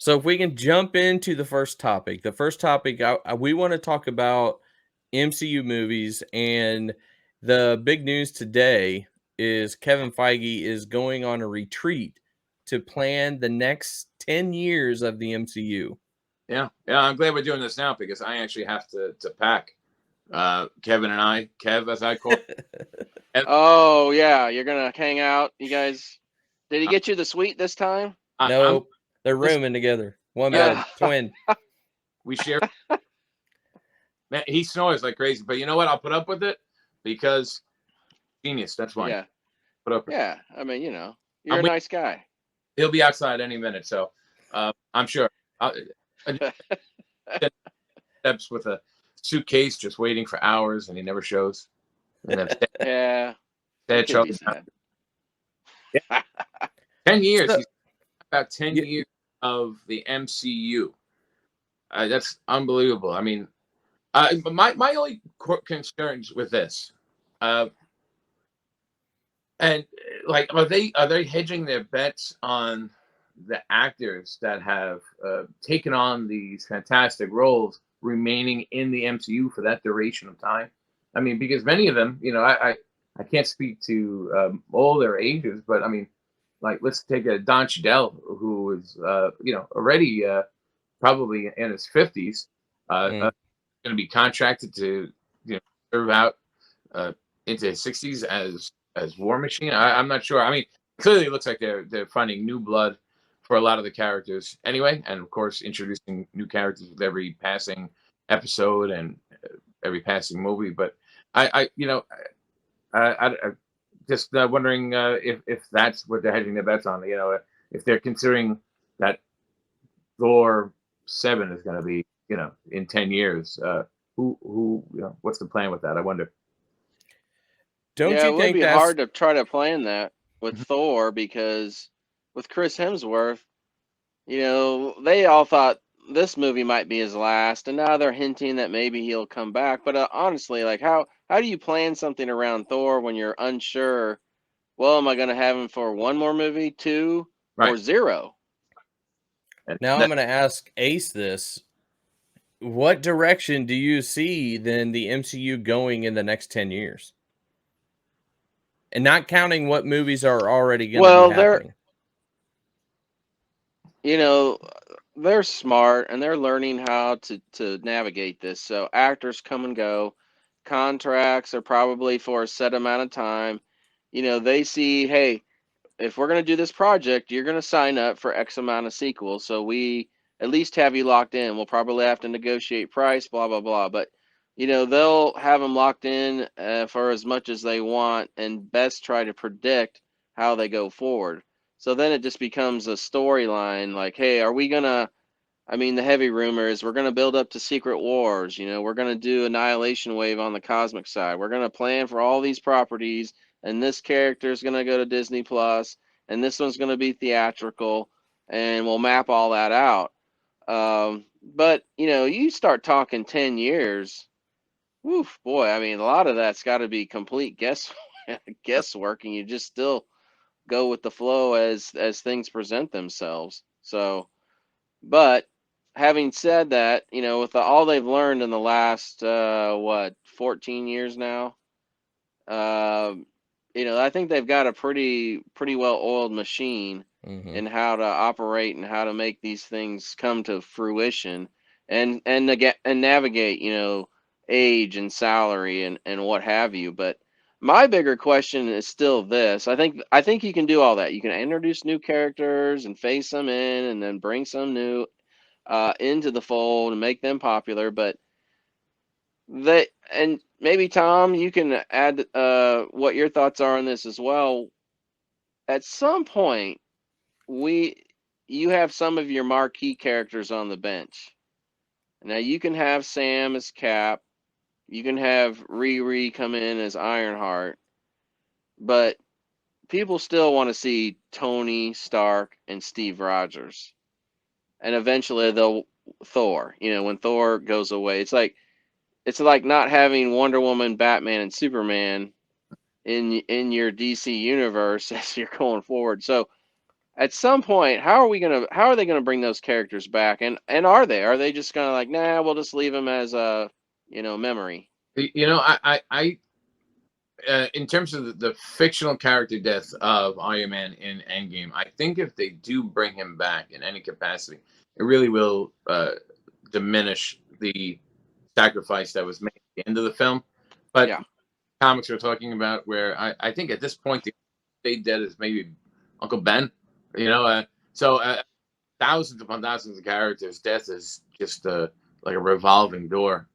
So if we can jump into the first topic. The first topic we want to talk about MCU movies, and the big news today is Kevin Feige is going on a retreat to plan the next 10 years of the MCU. Yeah, I'm glad we're doing this now because I actually have to pack. Kevin and I, Kev, as I call it. Oh yeah, you're gonna hang out. You guys, did he get you the suite this time? I'm Nope. They're listen, rooming together. One yeah, bed, twin. we share. Man, he snores like crazy, but you know what? I'll put up with it because genius. That's why. Yeah, Put up. yeah. I mean, you're I'm a nice guy. He'll be outside any minute, so I'm sure. Steps with a suitcase, just waiting for hours, and he never shows. And then Yeah, Dad could be shows. sad. Yeah. 10 years. So, He's about 10 years of the MCU. That's unbelievable. I mean, my only concerns with this, and like, are they hedging their bets on the actors that have taken on these fantastic roles remaining in the MCU for that duration of time? I mean, because many of them, I can't speak to all their ages, but I mean, like, let's take a Don Cheadle, who is already probably in his 50s, going to be contracted to serve out into his 60s as War Machine. I'm not sure. I mean, clearly it looks like they're finding new blood for a lot of the characters anyway, and of course introducing new characters with every passing episode and every passing movie. But I just wondering if that's what they're hedging their bets on. If they're considering that Thor 7 is going to be in 10 years. Who what's the plan with that? I wonder. don't Yeah, you it would think be that's hard to try to plan that with Thor because with Chris Hemsworth, they all thought this movie might be his last, and now they're hinting that maybe he'll come back. But honestly, like how do you plan something around Thor when you're unsure? Well, am I going to have him for one more movie, two, or Right. zero? And now I'm going to ask Ace this. What direction do you see then the MCU going in the next 10 years? And not counting what movies are already going to be Well, happening. they're smart and they're learning how to navigate this. So actors come and go. Contracts are probably for a set amount of time. They see, hey, if we're going to do this project, you're going to sign up for X amount of sequels. So we at least have you locked in. We'll probably have to negotiate price, blah, blah, blah. But, they'll have them locked in for as much as they want and best try to predict how they go forward. So then it just becomes a storyline like, hey, are we going to, the heavy rumor is we're going to build up to Secret Wars. We're going to do Annihilation Wave on the cosmic side. We're going to plan for all these properties, and this character is going to go to Disney Plus, and this one's going to be theatrical, and we'll map all that out. But you start talking 10 years. Woof, boy. A lot of that's got to be complete guesswork, and you just still go with the flow as things present themselves. So, but having said that, with all they've learned in the last 14 years now, uh, I think they've got a pretty well oiled machine in how to operate and how to make these things come to fruition and navigate, age and salary and what have you. But my bigger question is still this. I think you can do all that. You can introduce new characters and phase them in and then bring some new into the fold and make them popular. But and maybe Tom, you can add what your thoughts are on this as well. At some point, you have some of your marquee characters on the bench. Now you can have Sam as Cap, you can have Riri come in as Ironheart, but people still want to see Tony Stark and Steve Rogers, and eventually they'll Thor. When Thor goes away, it's like not having Wonder Woman, Batman, and Superman in your DC universe as you're going forward. So at some point, how are they gonna bring those characters back? And are they just gonna like, nah, we'll just leave them as a memory? You know, in terms of the fictional character death of Iron Man in Endgame, I think if they do bring him back in any capacity, it really will diminish the sacrifice that was made at the end of the film. But Yeah. comics we're talking about, where I think at this point, the stay dead is maybe Uncle Ben. You know, so thousands upon thousands of characters, death is just like a revolving door.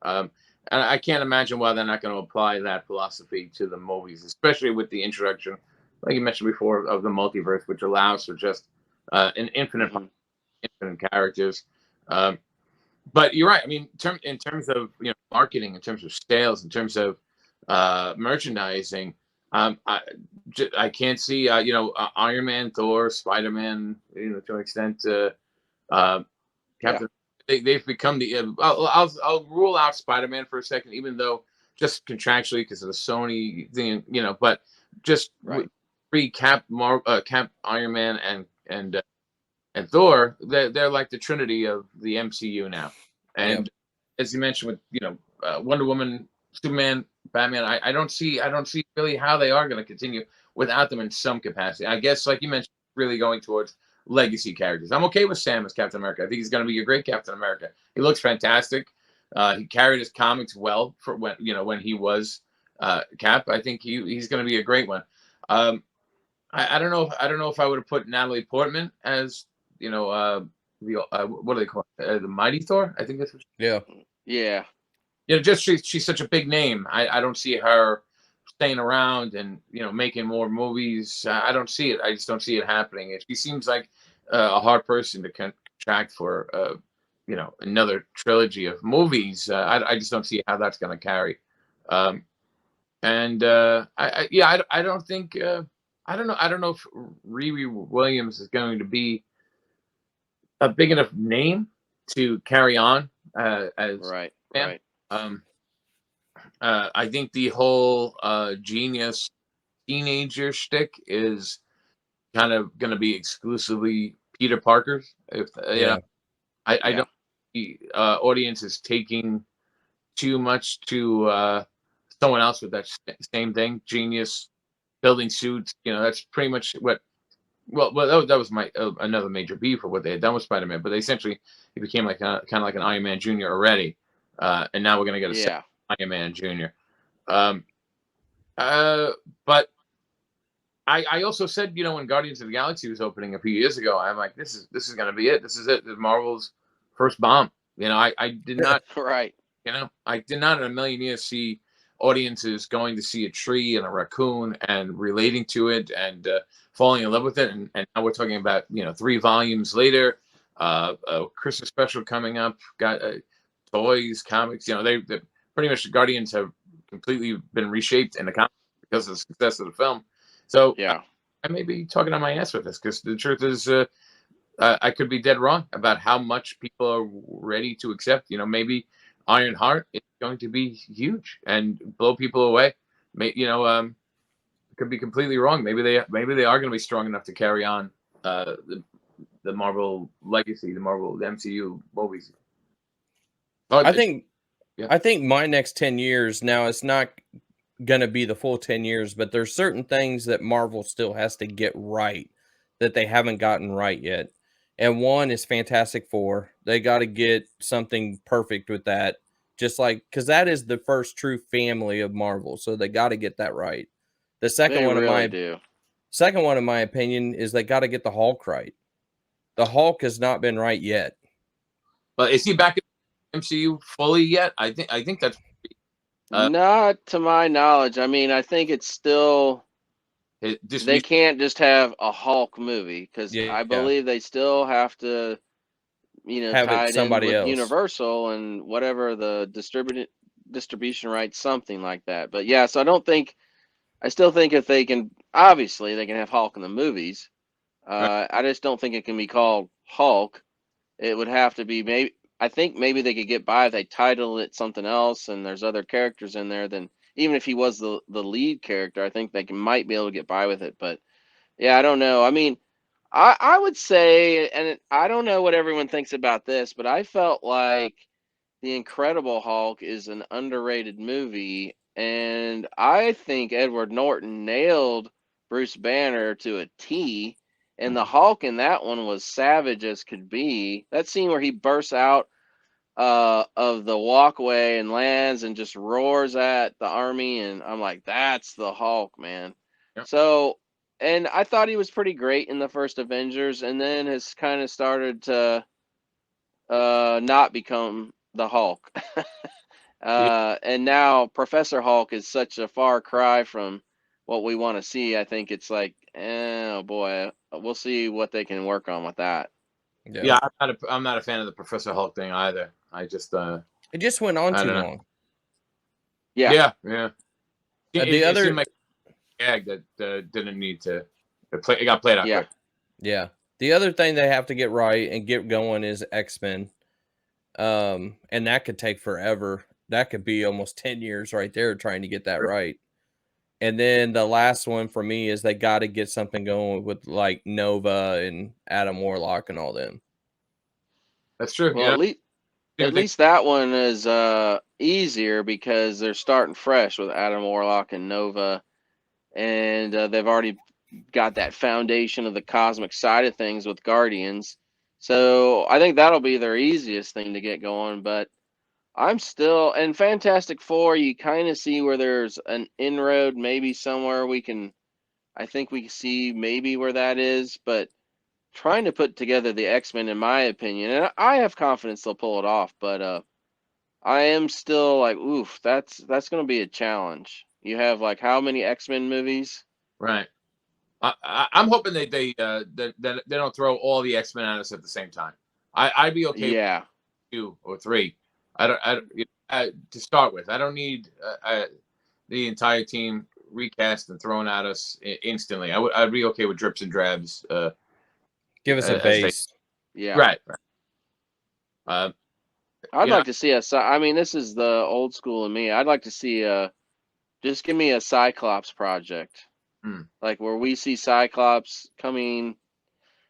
And I can't imagine why they're not going to apply that philosophy to the movies, especially with the introduction, like you mentioned before, of the multiverse, which allows for just an infinite, Mhm. infinite characters. Um, but you're right. I mean, in terms of marketing, in terms of sales, in terms of merchandising, I can't see Iron Man, Thor, Spider Man, to an extent. Uh, Yeah. Captain. They've become the. I'll rule out Spider Man for a second, even though just contractually because of the Sony thing, But just Right. pre Cap, Cap, Iron Man, and Thor, they're like the trinity of the MCU now. Yeah. And as you mentioned with Wonder Woman, Superman, Batman, I don't see really how they are going to continue without them in some capacity. I guess like you mentioned, really going towards legacy characters. I'm okay with Sam as Captain America. I think he's going to be a great Captain America. He looks fantastic. He carried his comics well for when he was Cap. I think he's going to be a great one. I don't know. I don't know if I would have put Natalie Portman as what do they call it? The Mighty Thor. I think that's what. Yeah. Yeah. Just she's such a big name. I don't see her staying around and making more movies. I don't see it. I just don't see it happening. She seems like a hard person to contract for another trilogy of movies. I just don't see how that's going to carry. Um, and I don't think I don't know if Riri Williams is going to be a big enough name to carry on as Right. Sam. Right. Um, I think the whole genius teenager shtick is kind of going to be exclusively Peter Parker's. If Yeah. I Yeah. don't. The audience is taking too much to someone else with that same thing. Genius building suits. That's pretty much what. Well, that was my another major beef for what they had done with Spider-Man. But they essentially, he became like kind of like an Iron Man Junior already, and now we're gonna get a second Yeah. Iron Man Junior. Um, but I also said, when Guardians of the Galaxy was opening a few years ago, I'm like, this is gonna be it. This is it. This is Marvel's first bomb. I did not Right. I did not in a million years see audiences going to see a tree and a raccoon and relating to it and falling in love with it. And now we're talking about, 3 volumes later, a Christmas special coming up, got toys, comics. They pretty much the Guardians have completely been reshaped in the comics because of the success of the film. So Yeah. I may be talking on my ass with this because the truth is, I could be dead wrong about how much people are ready to accept. Maybe Ironheart is going to be huge and blow people away. Could be completely wrong. Maybe they are going to be strong enough to carry on the Marvel legacy, the MCU movies. I think Yeah. I think my next 10 years now, it's not gonna be the full 10 years, but there's certain things that Marvel still has to get right that they haven't gotten right yet. And one is Fantastic Four. They got to get something perfect with that. Just like because that is the first true family of Marvel. So they got to get that right. The They really do. second one, in my opinion, is they got to get the Hulk right. The Hulk has not been right yet. But is he back in the MCU fully yet? I think that's Not to my knowledge. I mean, I think it's still just they can't just have a Hulk movie because I Yeah. believe they still have to, Have tie it it in somebody with else. Universal and whatever the distribution rights, something like that. But yeah, so I still think if they can, obviously they can have Hulk in the movies. right. I just don't think it can be called Hulk. It would have to be maybe. I think maybe they could get by if they title it something else and there's other characters in there. Then even if he was the lead character, I think might be able to get by with it. But yeah, I don't know. I mean, I would say, and I don't know what everyone thinks about this, but I felt like The Incredible Hulk is an underrated movie, and I think Edward Norton nailed Bruce Banner to a T, and the Hulk in that one was savage as could be. That scene where he bursts out of the walkway and lands and just roars at the army, and I'm like, that's the Hulk, man. Yep. So, and I thought he was pretty great in the first Avengers, and then has kind of started to not become the Hulk. And now Professor Hulk is such a far cry from what we want to see. I think it's like, oh boy, we'll see what they can work on with that. Yeah, I'm not a fan of the Professor Hulk thing either. I just It just went on I too don't know. long. Yeah. It seemed like a gag that didn't need to play. It got played out quick. Yeah. The other thing they have to get right and get going is X-Men. And that could take forever. That could be almost 10 years right there trying to get that right. And then the last one for me is they got to get something going with like Nova and Adam Warlock and all them. That's true. Well, at least that one is easier because they're starting fresh with Adam Warlock and Nova, and they've already got that foundation of the cosmic side of things with Guardians. So I think that'll be their easiest thing to get going. But I'm still, and Fantastic Four, you kind of see where there's an inroad, maybe somewhere I think we can see maybe where that is, but trying to put together the X-Men, in my opinion, and I have confidence they'll pull it off, but I am still like, oof, that's going to be a challenge. You have like how many X-Men movies? Right. I'm hoping that they don't throw all the X-Men at us at the same time. I'd be okay. Yeah. With 2 or 3. To start with. I don't need the entire team recast and thrown at us instantly. I'd be okay with drips and drabs. Give us a base. Yeah. Right. I'd like to see I mean, this is the old school in me. I'd like to see just give me a Cyclops project. Like where we see Cyclops coming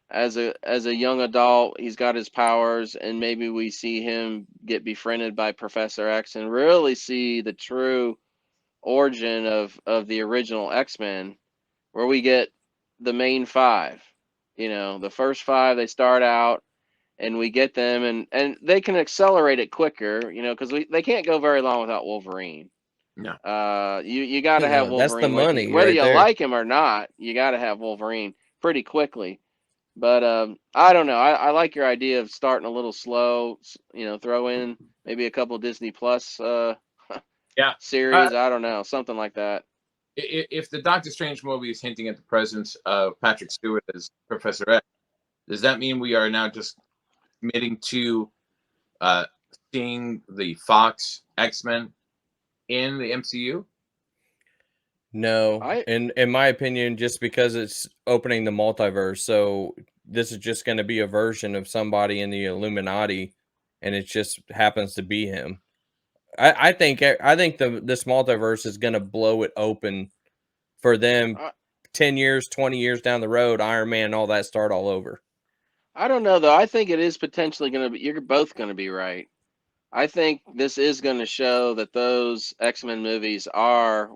as a young adult, he's got his powers, and maybe we see him get befriended by Professor X and really see the true origin of the original X-Men, where we get the main 5. You know, the first 5, they start out and we get them, and they can accelerate it quicker, you know, because they can't go very long without Wolverine. No. You got to have Wolverine. That's the money. Whether right you there. like him or not, you got to have Wolverine pretty quickly. But I don't know. I like your idea of starting a little slow. You know, throw in maybe a couple Disney Plus series. I don't know, something like that. If the Doctor Strange movie is hinting at the presence of Patrick Stewart as Professor X, does that mean we are now just committing to seeing the Fox X-Men in the MCU? No, in my opinion, just because it's opening the multiverse, so this is just going to be a version of somebody in the Illuminati, and it just happens to be him. I think this multiverse is going to blow it open for them. 10 years, 20 years down the road, Iron Man and all that start all over. I don't know though. I think it is potentially going to be. You're both going to be right. I think this is going to show that those X-Men movies are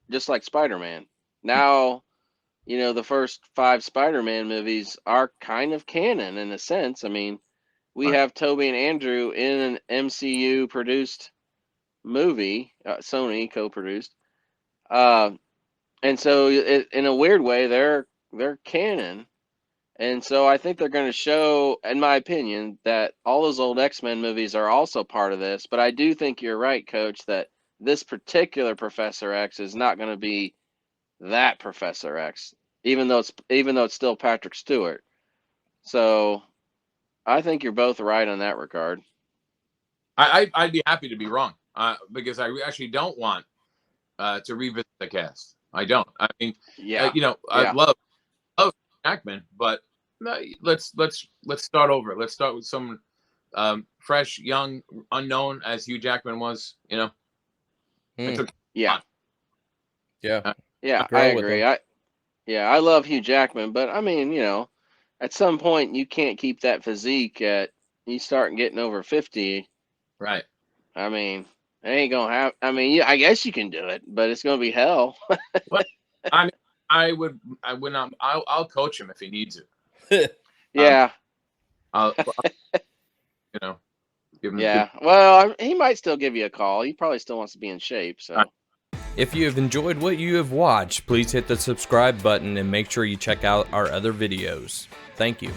just like Spider-Man. Now, you know, the first 5 Spider-Man movies are kind of canon in a sense. I mean, we have Tobey and Andrew in an MCU produced movie, Sony co-produced, and so in a weird way, they're canon. And so I think they're going to show, in my opinion, that all those old X-Men movies are also part of this. But I do think you're right, Coach, that this particular Professor X is not going to be that Professor X, even though it's still Patrick Stewart. So I think you're both right on that regard. I'd be happy to be wrong because I actually don't want to revisit the cast. I don't. I mean, I love Jackman, but let's start over. Let's start with someone fresh, young, unknown as Hugh Jackman was. You know. Yeah. I agree. I love Hugh Jackman, but I mean, you know, at some point you can't keep that physique at you start getting over 50. Right. I mean, it ain't gonna happen. I mean, yeah, I guess you can do it, but it's gonna be hell. Well, I mean, I would not. I'll coach him if he needs it. Yeah, I'll you know, give him. yeah. Well, he might still give you a call. He probably still wants to be in shape. So, Right. If you have enjoyed what you have watched, please hit the subscribe button and make sure you check out our other videos. Thank you.